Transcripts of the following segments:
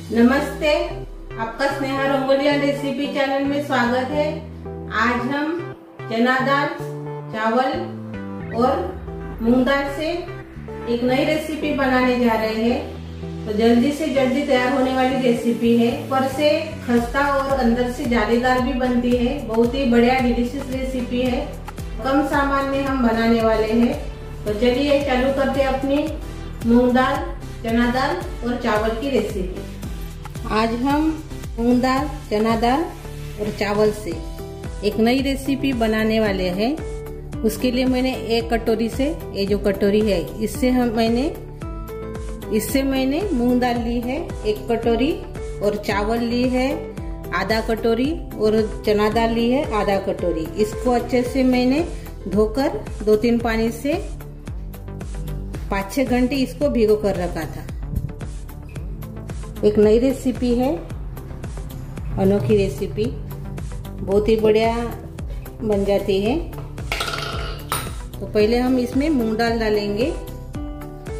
नमस्ते, आपका Sneha रंगोलिया recipe channel में स्वागत है। आज हम चना दाल, चावल और मूंग दाल से एक नई रेसिपी बनाने जा रहे हैं। तो जल्दी से जल्दी तैयार होने वाली रेसिपी है। ऊपर से खस्ता और अंदर से जालीदार भी बनती है। बहुत ही बढ़िया डिलीशियस रेसिपी है। कम सामान में हम बनाने वाले हैं। तो चलिए चालू करते हैं अपनी मूंग दाल, चना दाल और चावल की रेसिपी। आज हम मूंग दाल, चना दाल और चावल से एक नई रेसिपी बनाने वाले हैं। उसके लिए मैंने एक कटोरी से, ये जो कटोरी है, इससे मैंने मूंग दाल ली है 1 कटोरी और चावल ली है आधा कटोरी और चना दाल ली है आधा कटोरी। इसको अच्छे से मैंने धोकर 2-3 पानी से 5-6 घंटे इसको भिगो कर रखा था। एक नई रेसिपी है, अनोखी रेसिपी, बहुत ही बढ़िया बन जाती है। तो पहले हम इसमें मूंग दाल डालेंगे,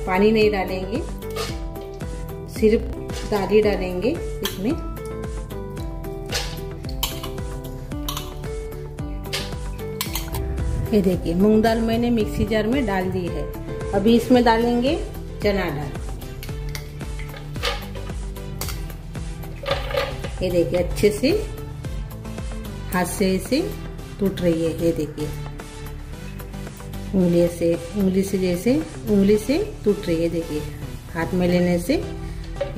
पानी नहीं डालेंगे, सिर्फ दाल ही डालेंगे इसमें। ये देखिए मूंग दाल मैंने मिक्सी जार में डाल दी है। अभी इसमें डालेंगे चना दाल। ये देखिए अच्छे से हाथ से इसे टूट रही है। ये देखिए उंगली से टूट रही है। देखिए हाथ में लेने से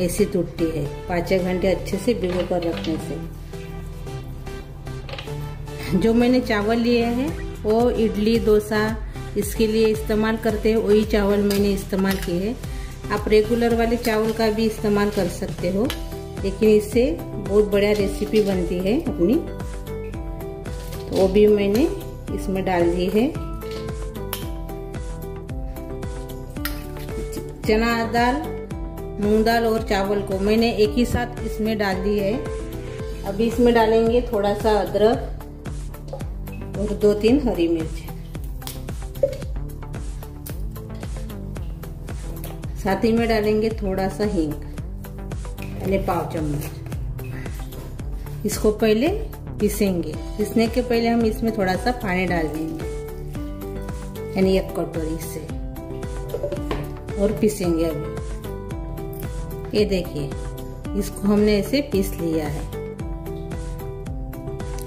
ऐसी टूटती है। 5-6 घंटे अच्छे से भिगो कर रखने से। जो मैंने चावल लिए हैं वो इडली, डोसा इसके लिए इस्तेमाल करते हैं, वही चावल मैंने इस्तेमाल किए हैं। आप रेगुलर वाले चावल का भी इस्तेमाल कर सकते हो, लेकिन इससे बहुत बढ़िया रेसिपी बनती है अपनी। तो वो भी मैंने इसमें डाल दी है। चना दाल, मूंग दाल और चावल को मैंने एक ही साथ इसमें डाल दी है। अभी इसमें डालेंगे थोड़ा सा अदरक और 2-3 हरी मिर्च। साथ ही में डालेंगे थोड़ा सा हींग, यानी 1/2 चम्मच। इसको पहले पीसेंगे। पीसने के पहले हम इसमें थोड़ा सा पानी डाल देंगे, यानी 1 कटोरी से, और पीसेंगे। अभी ये देखिए इसको हमने ऐसे पीस लिया है।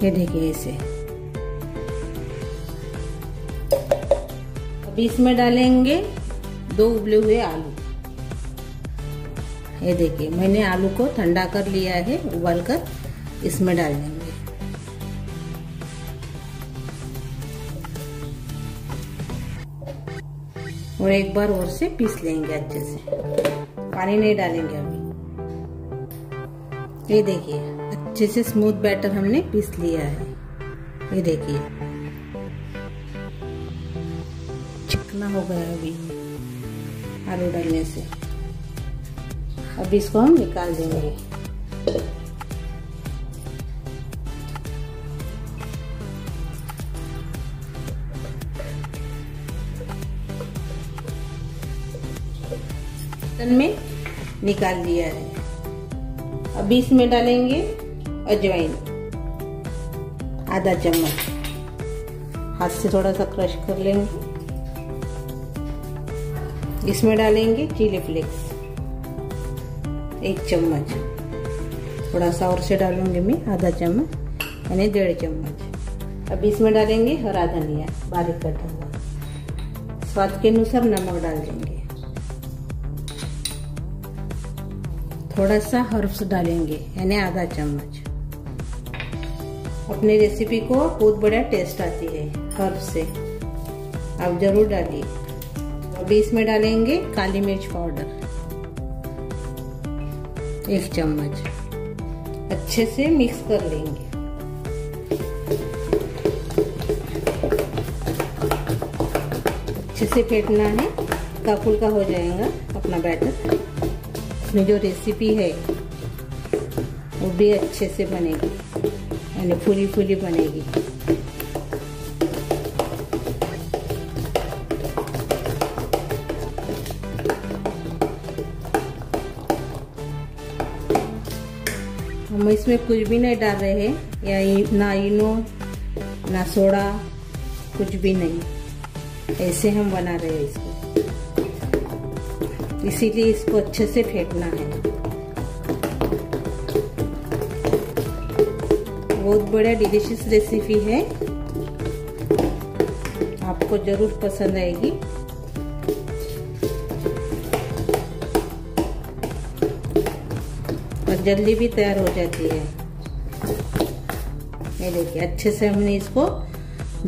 ये देखिए ऐसे। अभी इसमें डालेंगे 2 उबले हुए आलू। ये देखिए मैंने आलू को ठंडा कर लिया है, उबालकर इसमें डाल देंगे। और एक बार और से पीस लेंगे अच्छे से। पानी नहीं डालेंगे अभी। ये देखिए अच्छे से स्मूथ बैटर हमने पीस लिया है। ये देखिए चिकना हो गया अभी आलू डालने से। अब इसको हम निकाल देंगे। में निकाल दिया है। अभी इसमें डालेंगे अजवाइन आधा चम्मच। हाथ से थोड़ा सा क्रश कर लेंगे। इसमें डालेंगे चिली फ्लेक्स 1 चम्मच। थोड़ा सा और से डालूंगी मैं, आधा चम्मच, यानी 1.5 चम्मच। अब इसमें डालेंगे हरा धनिया बारीक कटा हुआ। स्वाद के अनुसार नमक डाल देंगे। थोड़ा सा हर्ब्स डालेंगे, यानी आधा चम्मच। अपनी रेसिपी को बहुत बढ़िया टेस्ट आती है हर्ब्स से, आप जरूर डालिए। अभी इसमें डालेंगे काली मिर्च पाउडर 1 चम्मच। अच्छे से मिक्स कर लेंगे। अच्छे से फेंटना है, हल्का फुल्का हो जाएगा अपना बैटर। इसमें जो रेसिपी है वो भी अच्छे से बनेगी, यानी फूली फूली बनेगी। हम इसमें कुछ भी नहीं डाल रहे हैं, या ना इनो ना सोडा, कुछ भी नहीं, ऐसे हम बना रहे हैं इसको। इसीलिए इसको अच्छे से फेंटना है। बहुत बढ़िया डिलीशियस रेसिपी है, आपको जरूर पसंद आएगी। और जल्दी भी तैयार हो जाती है। ये देखिए अच्छे से हमने इसको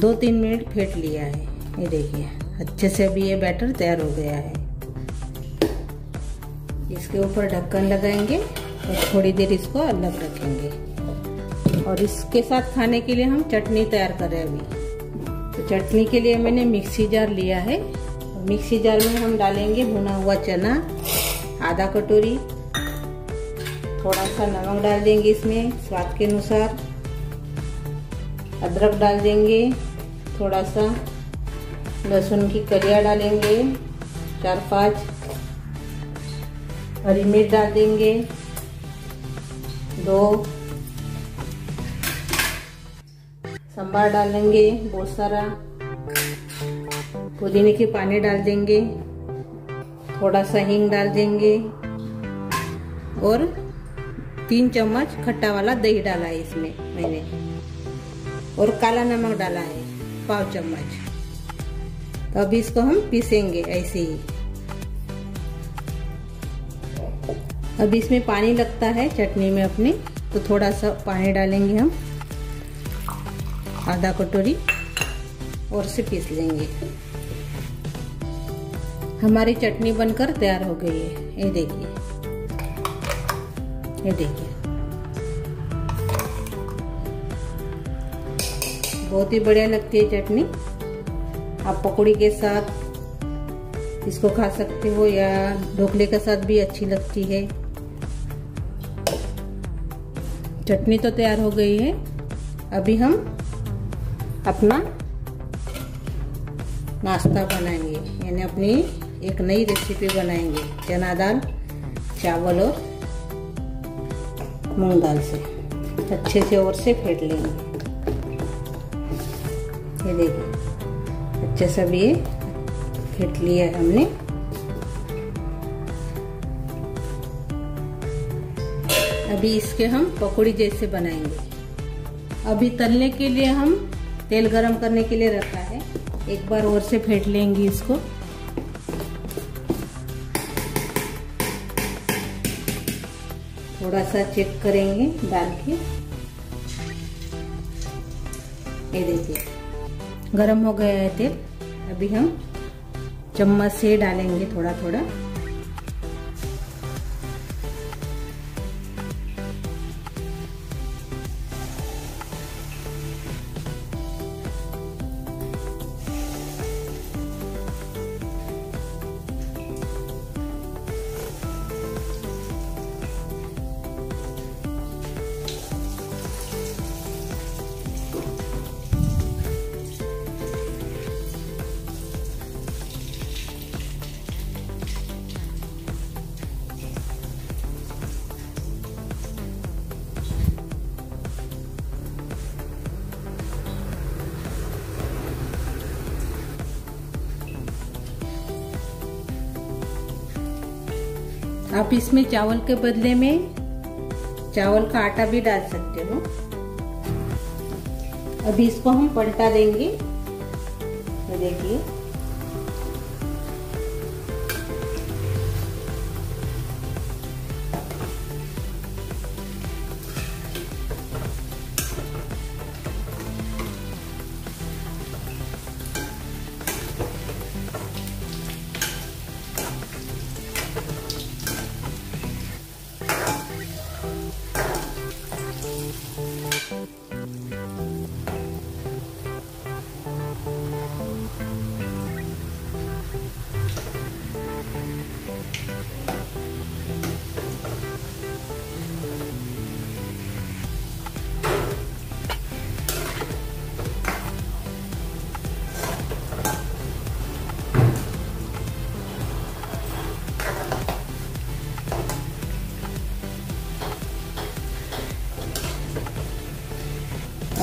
2-3 मिनट फेंट लिया है। ये देखिए अच्छे से अभी ये बैटर तैयार हो गया है। इसके ऊपर ढक्कन लगाएंगे और थोड़ी देर इसको अलग रखेंगे। और इसके साथ खाने के लिए हम चटनी तैयार कर रहे हैं अभी। तो चटनी के लिए मैंने मिक्सी जार लिया है। मिक्सी जार में हम डालेंगे भुना हुआ चना आधा कटोरी, थोड़ा सा नमक डाल देंगे इसमें स्वाद के अनुसार, अदरक डाल देंगे, थोड़ा सा लहसुन की कलियां डालेंगे, 4-5 हरी मिर्च डाल देंगे, 2 संबार डालेंगे, बहुत सारा पुदीने के पानी डाल देंगे, थोड़ा सा हींग डाल देंगे और 3 चम्मच खट्टा वाला दही डाला है इसमें मैंने, और काला नमक डाला है 1/4 चम्मच। तो अभी इसको हम पीसेंगे ऐसे ही। अभी इसमें पानी लगता है चटनी में अपने, तो थोड़ा सा पानी डालेंगे हम, आधा कटोरी, और से पीस लेंगे। हमारी चटनी बनकर तैयार हो गई है। ये देखिए, ये देखिए बहुत ही बढ़िया लगती है चटनी। आप पकौड़ी के साथ इसको खा सकते हो या ढोकले के साथ भी अच्छी लगती है। चटनी तो तैयार हो गई है। अभी हम अपना नाश्ता बनाएंगे, यानी अपनी एक नई रेसिपी बनाएंगे चना दाल चावल और मूंग दाल से। अच्छे से और से फेंट लेंगे। ये देखिए अच्छे से भी ये फेंट लिया है हमने। अभी इसके हम पकौड़ी जैसे बनाएंगे। अभी तलने के लिए हम तेल गरम करने के लिए रखा है। एक बार और से फेंट लेंगे इसको। थोड़ा सा चेक करेंगे डाल के। ये देखिए गरम हो गया है तेल। अभी हम चम्मच से डालेंगे थोड़ा थोड़ा। आप इसमें चावल के बदले में चावल का आटा भी डाल सकते हो। अभी इसको हम पलटा देंगे। तो देखिए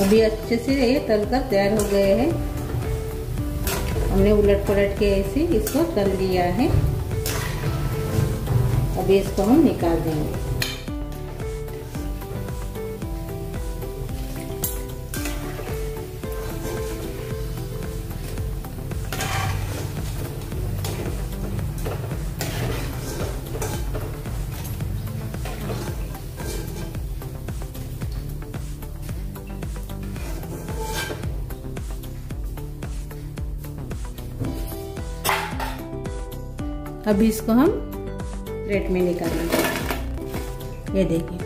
अभी अच्छे से ये तलकर तैयार हो गए हैं। हमने उलट पलट के ऐसे इसको तल लिया है। अभी इसको हम निकाल देंगे। अभी इसको हम प्लेट में निकालेंगे। ये देखिए,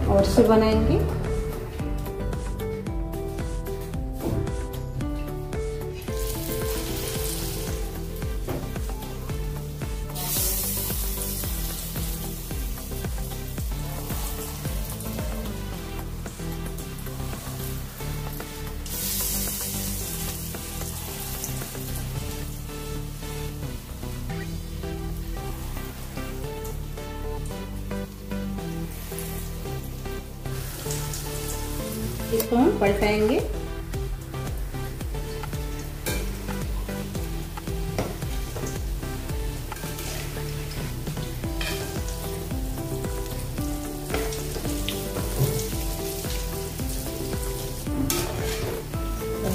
और से बनाएंगे। इसको हम पलटाएंगे।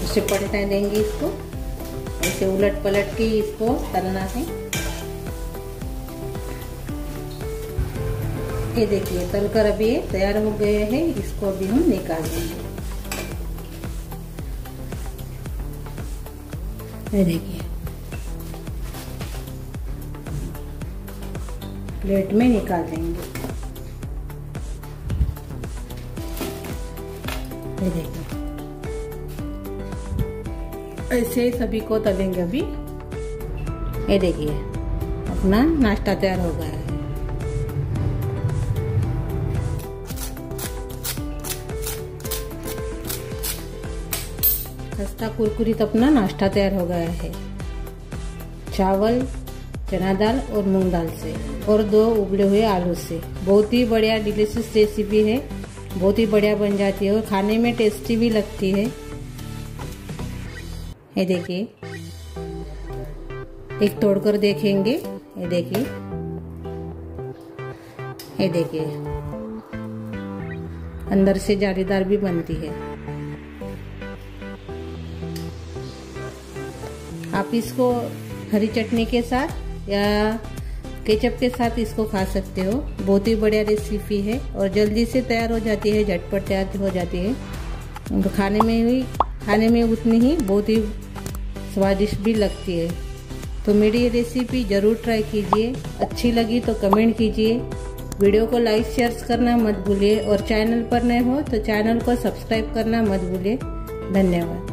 इसे पलटा देंगे। इसको ऐसे उलट पलट के इसको तलना है। ये देखिए, तलकर अभी ये तैयार हो गए हैं। इसको अभी हम निकाल देंगे। ये देखिए, प्लेट में निकाल देंगे। ये देखिए, ऐसे सभी को तलेंगे अभी। ये देखिए, अपना नाश्ता तैयार हो गया है। खस्ता कुरकुरीत अपना नाश्ता तैयार हो गया है। चावल, चना दाल और मूंग दाल से, और 2 उबले हुए आलू से। बहुत ही बढ़िया डिलीशियस रेसिपी है। बहुत ही बढ़िया बन जाती है और खाने में टेस्टी भी लगती है। ये देखिए, एक तोड़कर देखेंगे। ये देखिए, ये देखिए, अंदर से जालीदार भी बनती है। आप इसको हरी चटनी के साथ या केचप के साथ इसको खा सकते हो। बहुत ही बढ़िया रेसिपी है और जल्दी से तैयार हो जाती है, झटपट तैयार हो जाती है। तो खाने में उतनी ही बहुत ही स्वादिष्ट भी लगती है। तो मेरी ये रेसिपी ज़रूर ट्राई कीजिए। अच्छी लगी तो कमेंट कीजिए। वीडियो को लाइक शेयर करना मत भूलिए और चैनल पर नए हो तो चैनल को सब्सक्राइब करना मत भूलिए। धन्यवाद।